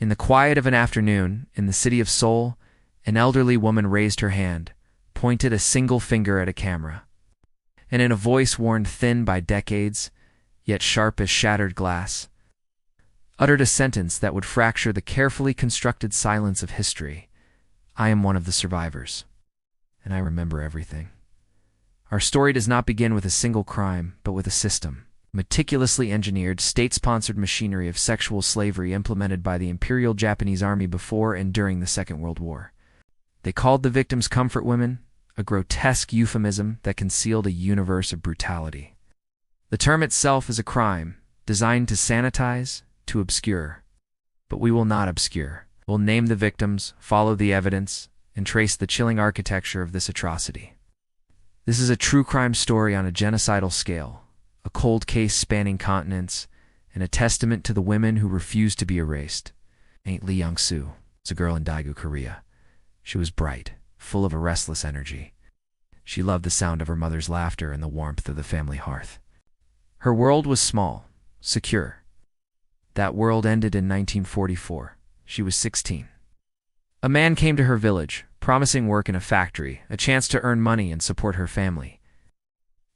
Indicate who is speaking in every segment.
Speaker 1: In the quiet of an afternoon, in the city of Seoul, an elderly woman raised her hand, pointed a single finger at a camera, and in a voice worn thin by decades, yet sharp as shattered glass, uttered a sentence that would fracture the carefully constructed silence of history. I am one of the survivors, and I remember everything. Our story does not begin with a single crime, but with a system. Meticulously engineered, state-sponsored machinery of sexual slavery implemented by the Imperial Japanese Army before and during the Second World War. They called the victims comfort women, a grotesque euphemism that concealed a universe of brutality. The term itself is a crime, designed to sanitize, to obscure. But we will not obscure. We'll name the victims, follow the evidence, and trace the chilling architecture of this atrocity. This is a true crime story on a genocidal scale, a cold case spanning continents, and a testament to the women who refused to be erased. Lee Young-soo was a girl in Daegu, Korea. She was bright, full of a restless energy. She loved the sound of her mother's laughter and the warmth of the family hearth. Her world was small, secure. That world ended in 1944. She was 16. A man came to her village, promising work in a factory, a chance to earn money and support her family.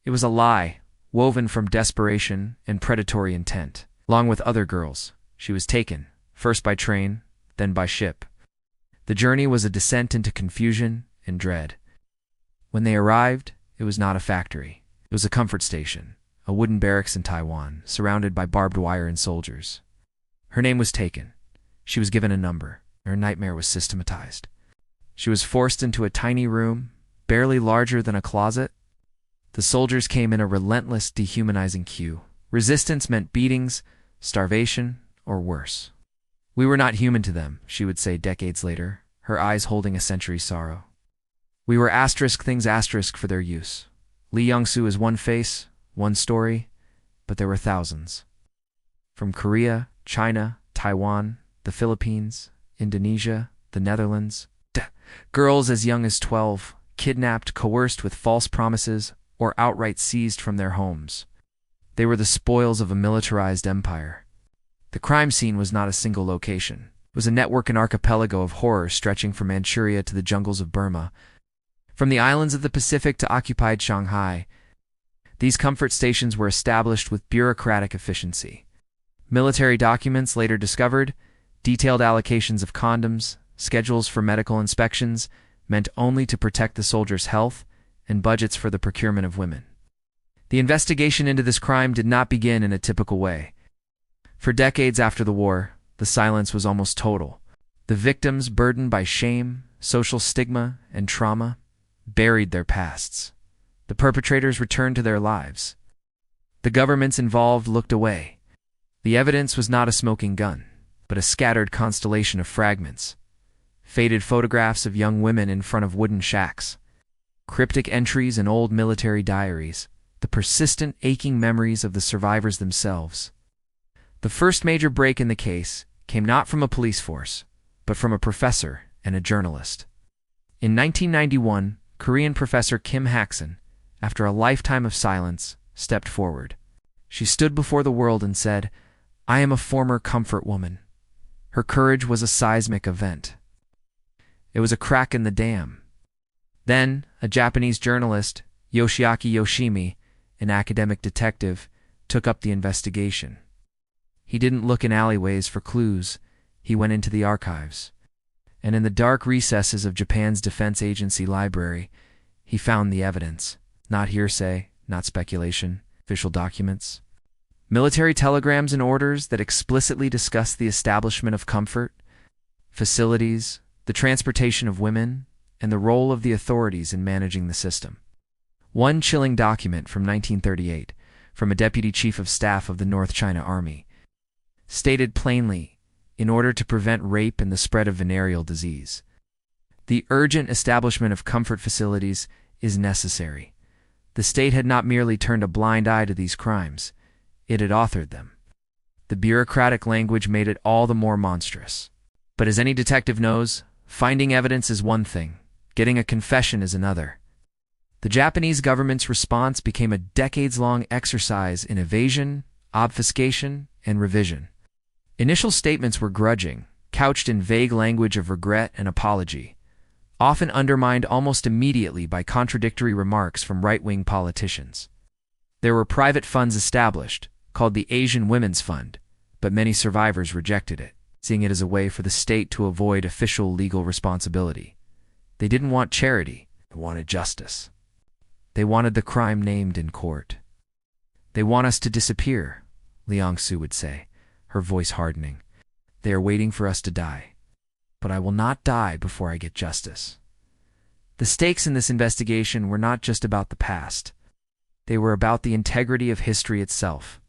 Speaker 1: It was a lie, woven from desperation and predatory intent. Along with other girls, she was taken, first by train, then by ship. The journey was a descent into confusion and dread. When they arrived, it was not a factory. It was a comfort station, a wooden barracks in Taiwan, surrounded by barbed wire and soldiers. Her name was taken. She was given a number. Her nightmare was systematized. She was forced into a tiny room, barely larger than a closet. The soldiers came in a relentless, dehumanizing queue. Resistance meant beatings, starvation, or worse. We were not human to them, she would say decades later, her eyes holding a century's sorrow. We were asterisk things asterisk for their use. Lee Young-soo is one face, one story, but there were thousands. From Korea, China, Taiwan, the Philippines, Indonesia, the Netherlands. Girls as young as 12, kidnapped, coerced with false promises, or outright seized from their homes. They were the spoils of a militarized empire. The crime scene was not a single location. It was a network and archipelago of horror stretching from Manchuria to the jungles of Burma. From the islands of the Pacific to occupied Shanghai, these comfort stations were established with bureaucratic efficiency. Military documents later discovered, detailed allocations of condoms, schedules for medical inspections, meant only to protect the soldiers' health, and budgets for the procurement of women. The investigation into this crime did not begin in a typical way. For decades after the war, the silence was almost total. The victims, burdened by shame, social stigma, and trauma, buried their pasts. The perpetrators returned to their lives. The governments involved looked away. The evidence was not a smoking gun, but a scattered constellation of fragments. Faded photographs of young women in front of wooden shacks. Cryptic entries in old military diaries. The persistent, aching memories of the survivors themselves. The first major break in the case came not from a police force, but from a professor and a journalist. In 1991, Korean professor Kim Hakson, after a lifetime of silence, stepped forward. She stood before the world and said, "I am a former comfort woman." Her courage was a seismic event. It was a crack in the dam. Then, a Japanese journalist, Yoshiaki Yoshimi, an academic detective, took up the investigation. He didn't look in alleyways for clues. He went into the archives. And in the dark recesses of Japan's Defense Agency library, he found the evidence. Not hearsay, not speculation, official documents. Military telegrams and orders that explicitly discuss the establishment of comfort, facilities, the transportation of women, and the role of the authorities in managing the system. One chilling document from 1938, from a deputy chief of staff of the North China Army, stated plainly, in order to prevent rape and the spread of venereal disease, the urgent establishment of comfort facilities is necessary. The state had not merely turned a blind eye to these crimes, it had authored them. The bureaucratic language made it all the more monstrous. But as any detective knows, finding evidence is one thing, getting a confession is another. The Japanese government's response became a decades-long exercise in evasion, obfuscation, and revision. Initial statements were grudging, couched in vague language of regret and apology, often undermined almost immediately by contradictory remarks from right-wing politicians. There were private funds established, called the Asian Women's Fund, but many survivors rejected it, seeing it as a way for the state to avoid official legal responsibility. They didn't want charity, they wanted justice. They wanted the crime named in court. "They want us to disappear," Liang Su would say, her voice hardening. "They are waiting for us to die. But I will not die before I get justice." The stakes in this investigation were not just about the past. They were about the integrity of history itself.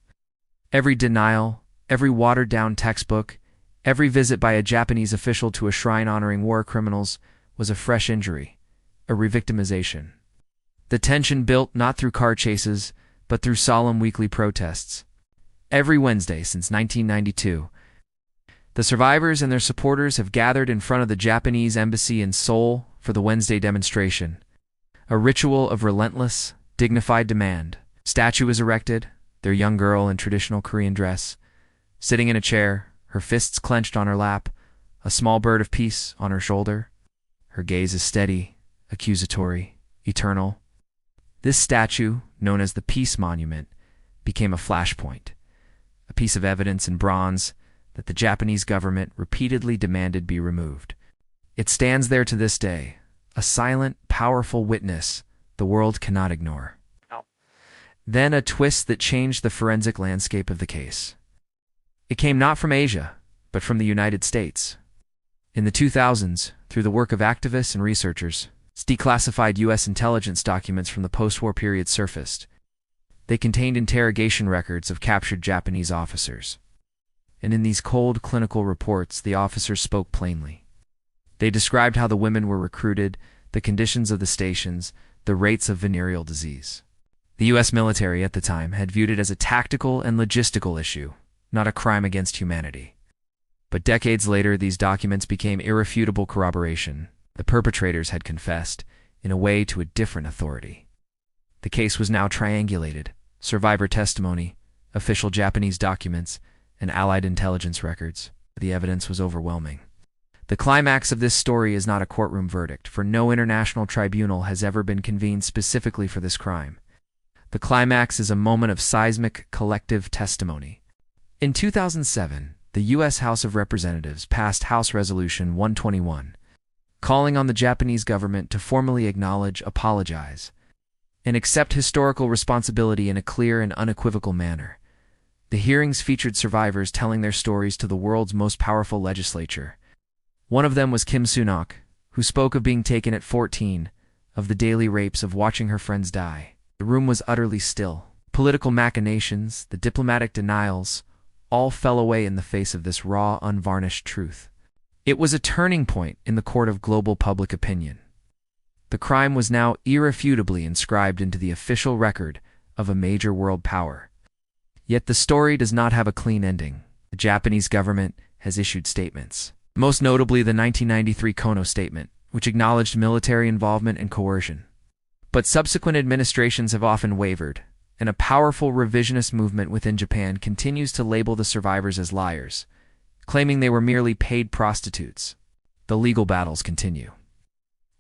Speaker 1: Every denial, every watered-down textbook, every visit by a Japanese official to a shrine honoring war criminals was a fresh injury, a revictimization. The tension built not through car chases, but through solemn weekly protests. Every Wednesday since 1992, the survivors and their supporters have gathered in front of the Japanese embassy in Seoul for the Wednesday demonstration, a ritual of relentless, dignified demand. Statue is erected, their young girl in traditional Korean dress, sitting in a chair, her fists clenched on her lap, a small bird of peace on her shoulder. Her gaze is steady, accusatory, eternal. This statue, known as the Peace Monument, became a flashpoint, a piece of evidence in bronze that the Japanese government repeatedly demanded be removed. It stands there to this day, a silent, powerful witness the world cannot ignore. Then a twist that changed the forensic landscape of the case. It came not from Asia, but from the United States. In the 2000s, through the work of activists and researchers, declassified U.S. intelligence documents from the post-war period surfaced. They contained interrogation records of captured Japanese officers. And in these cold, clinical reports, the officers spoke plainly. They described how the women were recruited, the conditions of the stations, the rates of venereal disease. The U.S. military at the time had viewed it as a tactical and logistical issue, not a crime against humanity. But decades later, these documents became irrefutable corroboration. The perpetrators had confessed, in a way, to a different authority. The case was now triangulated: survivor testimony, official Japanese documents, and Allied intelligence records. The evidence was overwhelming. The climax of this story is not a courtroom verdict, for no international tribunal has ever been convened specifically for this crime. The climax is a moment of seismic, collective testimony. In 2007, the U.S. House of Representatives passed House Resolution 121, calling on the Japanese government to formally acknowledge, apologize, and accept historical responsibility in a clear and unequivocal manner. The hearings featured survivors telling their stories to the world's most powerful legislature. One of them was Kim Soon-ok, who spoke of being taken at 14, of the daily rapes, of watching her friends die. The room was utterly still. Political machinations, the diplomatic denials, all fell away in the face of this raw, unvarnished truth. It was a turning point in the court of global public opinion. The crime was now irrefutably inscribed into the official record of a major world power. Yet the story does not have a clean ending. The Japanese government has issued statements, most notably the 1993 Kono Statement, which acknowledged military involvement and coercion. But subsequent administrations have often wavered, and a powerful revisionist movement within Japan continues to label the survivors as liars, claiming they were merely paid prostitutes. The legal battles continue.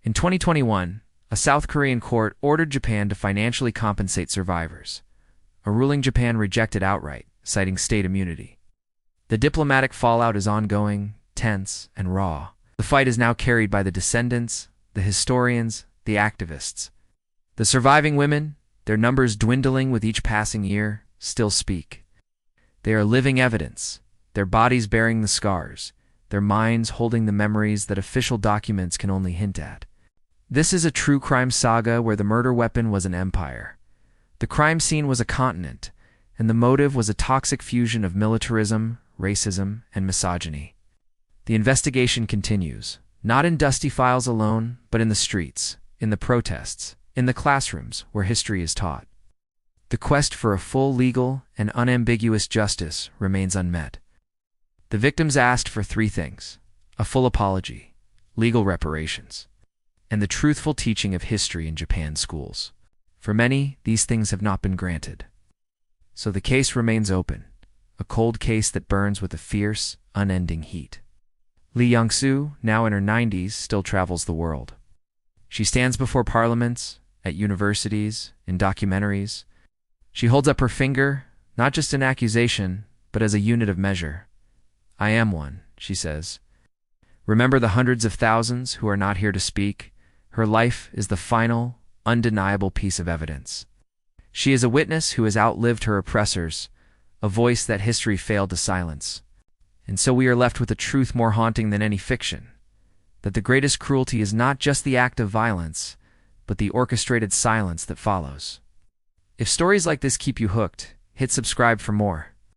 Speaker 1: In 2021, a South Korean court ordered Japan to financially compensate survivors, a ruling Japan rejected outright, citing state immunity. The diplomatic fallout is ongoing, tense, and raw. The fight is now carried by the descendants, the historians, the activists. The surviving women, their numbers dwindling with each passing year, still speak. They are living evidence, their bodies bearing the scars, their minds holding the memories that official documents can only hint at. This is a true crime saga where the murder weapon was an empire. The crime scene was a continent, and the motive was a toxic fusion of militarism, racism, and misogyny. The investigation continues, not in dusty files alone, but in the streets, in the protests, in the classrooms where history is taught. The quest for a full legal and unambiguous justice remains unmet. The victims asked for three things: a full apology, legal reparations, and the truthful teaching of history in Japan's schools. For many, these things have not been granted. So the case remains open, a cold case that burns with a fierce, unending heat. Li Yangsu, now in her 90s, still travels the world. She stands before parliaments, at universities, in documentaries. She holds up her finger, not just in accusation, but as a unit of measure. I am one, she says. Remember the hundreds of thousands who are not here to speak? Her life is the final, undeniable piece of evidence. She is a witness who has outlived her oppressors, a voice that history failed to silence. And so we are left with a truth more haunting than any fiction, that the greatest cruelty is not just the act of violence, but the orchestrated silence that follows. If stories like this keep you hooked, hit subscribe for more.